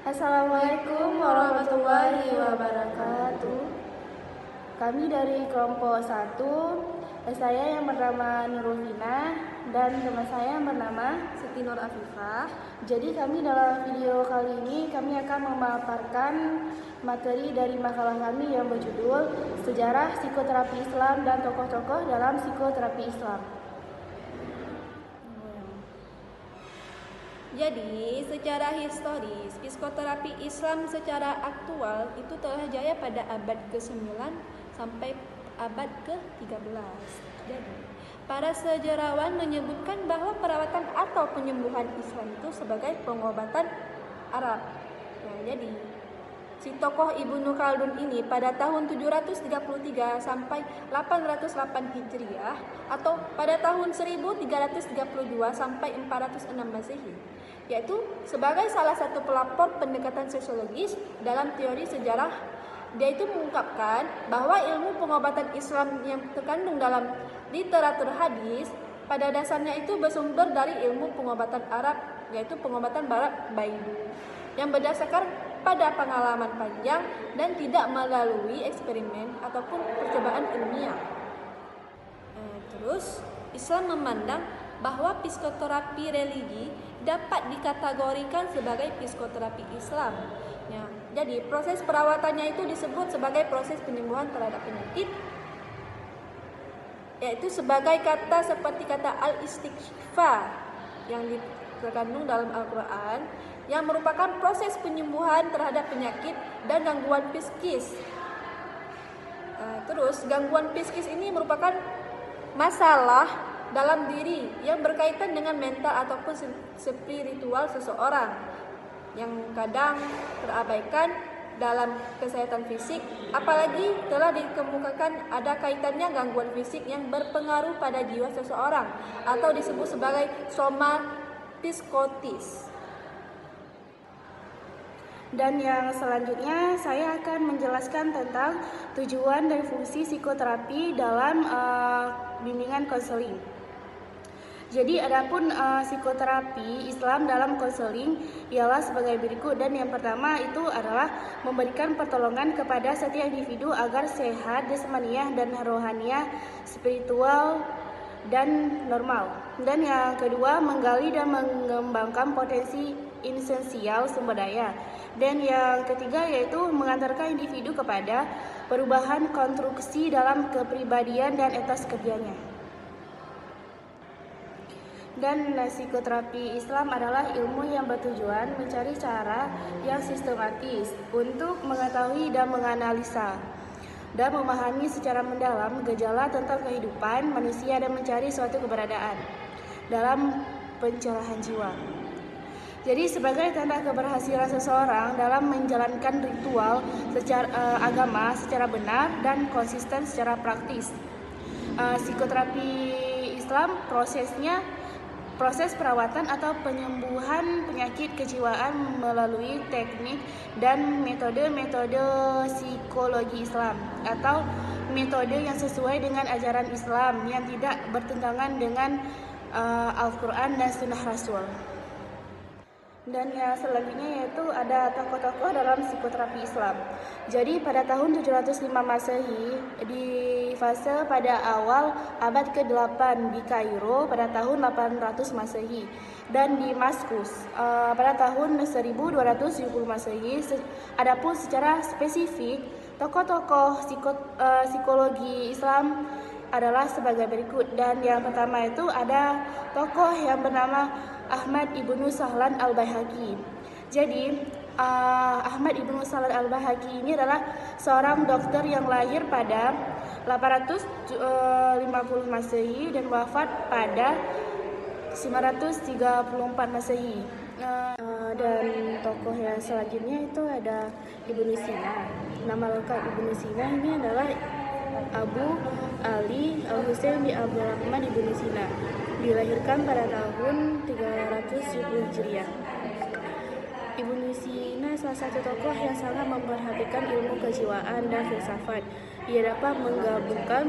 Assalamualaikum warahmatullahi wabarakatuh. Kami dari kelompok 1, saya yang bernama Nurulina dan teman saya yang bernama Siti Nur Afifah. Jadi kami dalam video kali ini kami akan memaparkan materi dari makalah kami yang berjudul Sejarah Psikoterapi Islam dan Tokoh-tokoh dalam Psikoterapi Islam. Jadi, secara historis, psikoterapi Islam secara aktual itu telah jaya pada abad ke-9 sampai abad ke-13. Jadi, para sejarawan menyebutkan bahwa perawatan atau penyembuhan Islam itu sebagai pengobatan Arab. Jadi, si tokoh Ibnu Khaldun ini pada tahun 733 sampai 808 Hijriah atau pada tahun 1332 sampai 406 Masehi, yaitu sebagai salah satu pelapor pendekatan sosiologis dalam teori sejarah. Dia itu mengungkapkan bahwa ilmu pengobatan Islam yang terkandung dalam literatur hadis pada dasarnya itu bersumber dari ilmu pengobatan Arab, yaitu pengobatan barat Baidu, yang berdasarkan pada pengalaman panjang dan tidak melalui eksperimen ataupun percobaan ilmiah. Terus, Islam memandang bahwa psikoterapi religi dapat dikategorikan sebagai psikoterapi Islam. Jadi proses perawatannya itu disebut sebagai proses penyembuhan terhadap penyakit, yaitu sebagai kata seperti kata al-istighfar yang terkandung dalam Al-Quran, yang merupakan proses penyembuhan terhadap penyakit dan gangguan psikis. Terus gangguan psikis ini merupakan masalah dalam diri yang berkaitan dengan mental ataupun spiritual seseorang yang kadang terabaikan dalam kesehatan fisik, apalagi telah dikemukakan ada kaitannya gangguan fisik yang berpengaruh pada jiwa seseorang atau disebut sebagai soma psikotis. Dan yang selanjutnya saya akan menjelaskan tentang tujuan dan fungsi psikoterapi dalam bimbingan konseling. Jadi adapun psikoterapi Islam dalam konseling ialah sebagai berikut, dan yang pertama itu adalah memberikan pertolongan kepada setiap individu agar sehat jasmaniah dan rohaniah, spiritual dan normal. Dan yang kedua, menggali dan mengembangkan potensi esensial sumber daya. Dan yang ketiga yaitu mengantarkan individu kepada perubahan konstruksi dalam kepribadian dan etos kerjanya. Dan psikoterapi Islam adalah ilmu yang bertujuan mencari cara yang sistematis untuk mengetahui dan menganalisa dan memahami secara mendalam gejala tentang kehidupan manusia dan mencari suatu keberadaan dalam pencerahan jiwa. Jadi sebagai tanda keberhasilan seseorang dalam menjalankan ritual secara agama secara benar dan konsisten secara praktis. Psikoterapi Islam proses perawatan atau penyembuhan penyakit kejiwaan melalui teknik dan metode-metode psikologi Islam atau metode yang sesuai dengan ajaran Islam yang tidak bertentangan dengan Al-Quran dan Sunnah Rasul. Dan yang selanjutnya yaitu ada tokoh-tokoh dalam psikoterapi Islam. Jadi pada tahun 705 Masehi, di fase pada awal abad ke-8 di Kairo pada tahun 800 Masehi, dan di Maskus pada tahun 1270 Masehi. Adapun secara spesifik, tokoh-tokoh psikologi Islam adalah sebagai berikut. Dan yang pertama itu ada tokoh yang bernama Ahmad Ibnu Sahlan Al-Baihaqi. Jadi Ahmad Ibnu Sahlan Al-Baihaqi ini adalah seorang dokter yang lahir pada 850 Masehi dan wafat pada 934 Masehi. Dan tokoh yang selanjutnya itu ada Ibnu Sina. Nama lengkap Ibnu Sina ini adalah Abu Ali Al-Husain bin Abdurrahman Ibnu Sina. Dilahirkan pada tahun 370 Hijriah. Ibnu Sina salah satu tokoh yang sangat memperhatikan ilmu kejiwaan dan filsafat. Ia dapat menggabungkan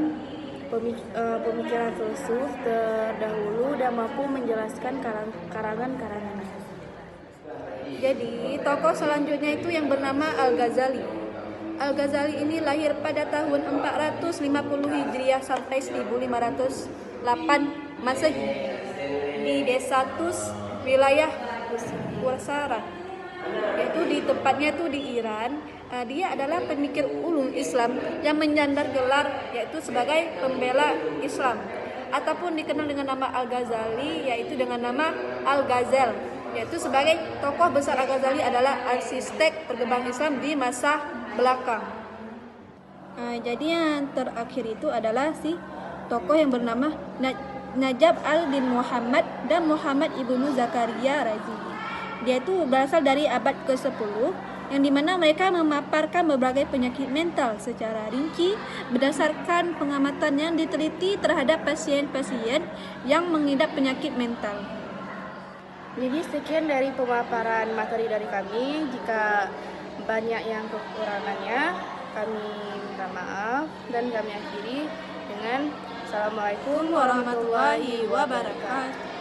pemikiran filsuf terdahulu dan mampu menjelaskan karangan-karangannya. Jadi, tokoh selanjutnya itu yang bernama Al-Ghazali. Al-Ghazali ini lahir pada tahun 450 Hijriah sampai 1508 Masehi di desa Tus, wilayah Busra, yaitu di tempatnya itu di Iran. Dia adalah pemikir ulum Islam yang menyandang gelar yaitu sebagai pembela Islam, ataupun dikenal dengan nama Al-Ghazali, yaitu dengan nama Al-Ghazal, yaitu sebagai tokoh besar. Al-Ghazali adalah arsitek perkembangan Islam di masa belakang. Jadi yang terakhir itu adalah si tokoh yang bernama Najab al-Din Muhammad dan Muhammad ibnu Zakaria Razi. Dia itu berasal dari abad ke-10, yang dimana mereka memaparkan berbagai penyakit mental secara rinci berdasarkan pengamatan yang diteliti terhadap pasien-pasien yang mengidap penyakit mental. Jadi sekian dari pemaparan materi dari kami. Jika banyak yang kekurangannya, kami minta maaf dan kami akhiri dengan Assalamualaikum warahmatullahi wabarakatuh.